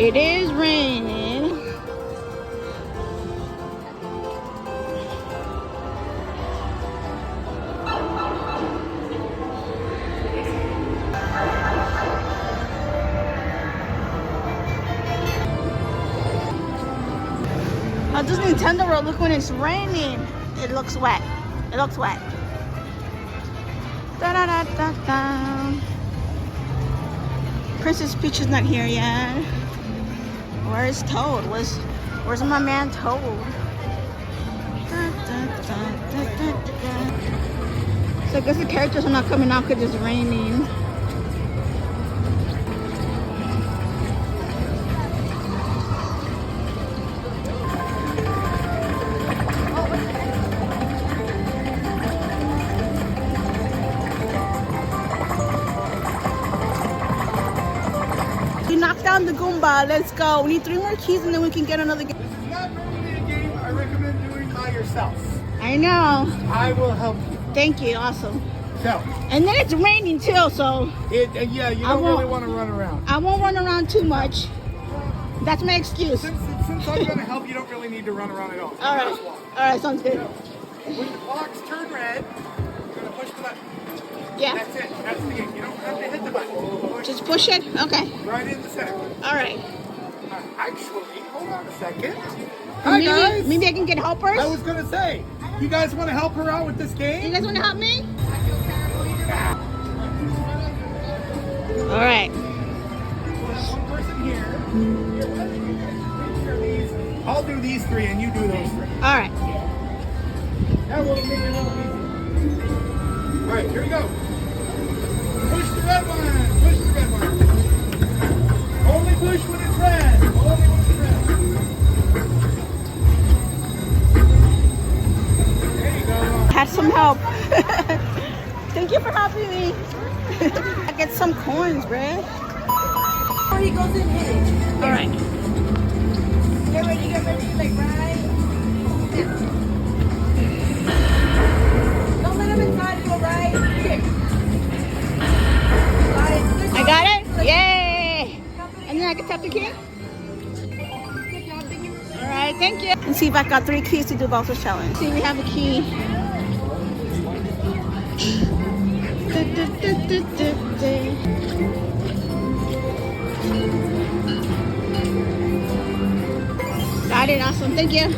It is raining. Oh, this Nintendo World, look when it's raining. It looks wet. It looks wet. Da da da da da. Princess Peach is not here yet. Where's Toad? Where's my man Toad? Da, da, da, da, da, da. So I guess the characters are not coming out because it's raining. We knocked down the Goomba. Let's go. We need 3 more keys and then we can get another game. This is not normally a game I recommend doing by yourself. I know. I will help you. Thank you. Awesome. So, And then it's raining too, so yeah, you don't really want to run around. I won't run around too much. That's my excuse. Since I'm going to help, you don't really need to run around at all. All right. Just walk. All right. Sounds good. When the clocks turn red, you're going to push the button. Yeah. That's it. That's the game. You don't have to hit the button. Push Just push it. Okay. right in the center. All right. Actually, hold on a second. Hi, Maybe, guys. maybe I can get helpers. I was going to say, you guys want to help her out with this You game? guys want to help me? All right. One person here. I'll do these 3 and you do those 3. All right. That will make it a little easier. All right, here we go. Push the red one. Push the red one. Only push when it's red. Only when it's red. There you go. Had some help. Thank you for helping me. I get some coins, bruh. He goes in it. All right. Get ready, like right. Don't let him inside, go right. Here. Got it. Good I job. got it. Yay! And then I can tap the key. Good job. Thank you. All right. Thank you. Let's see if I got 3 keys to do Bowser's challenge. See, we have a key. Got it. Awesome. Thank you.